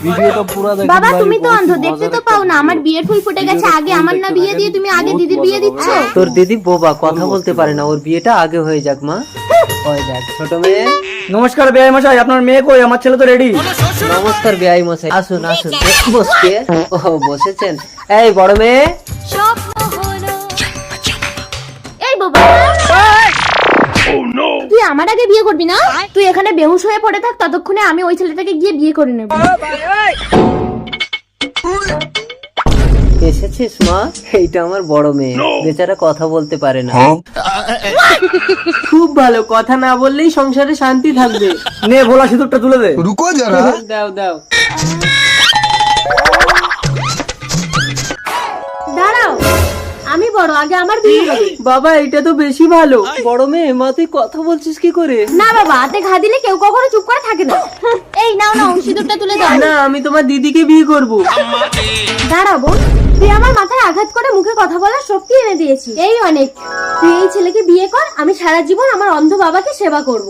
ভিডিওটা পুরো দেখুন বাবা ভাই, তুমি তো বহুত অন্ধ, মজা দেখতে তো লাগবে। পাও না আমার বিয়ের ফুল ফুটে গেছে। আগে আমার না বিয়ে দিয়ে তুমি আগে দিদির বিয়ে দিচ্ছ। তোর দিদি বোবা, কথা বলতে পারে না, ওর বিয়েটা আগে হয়ে যাক মা। ওই দেখ ছোট মেয়ে। নমস্কার বেআই মশাই, আপনার মেয়ে কই? আমার ছেলে তো রেডি। নমস্কার বেআই মশাই, আসুন আসুন। বসকে ও বসেছেন। এই বড় মেয়ে, এই বাবা তুই আমার আগে বিয়ে করবি না? তুই এখানে বেহুশ হয়ে পড়ে থাক, ততক্ষণে আমি ওই ছেলেটাকে গিয়ে বিয়ে করে নেব। এসেছিস মা? এইটা আমার বড় মেয়ে, বেচারা কথা বলতে পারে না। খুব ভালো, কথা না বললেই সংসারে শান্তি থাকবে। নে ভোলা সিঁদুরটা তুলে দে। रुको जरा। দাও দাও। দাঁড়াও, আমি বড়, আগে আমার বিয়ে হবে। বাবা এটা তো বেশি ভালো। বড় মেয়ে, মা তুই কথা বলছিস কি করে? না বাবা, হাতে ঘা দিলে কেউ কখনো চুপ করে থাকে না। এই নাও নাও, সিঁদুরটা তুলে দাও। না, আমি তোমার দিদিকে বিয়ে করব। দাঁড়াবো, তুই আমার মাথায় আঘাত করে মুখে কথা বলার শক্তি এনে দিয়েছি, এই অনেক। তুই এই ছেলেকে বিয়ে কর, আমি সারা জীবন আমার অন্ধ বাবাকে সেবা করব।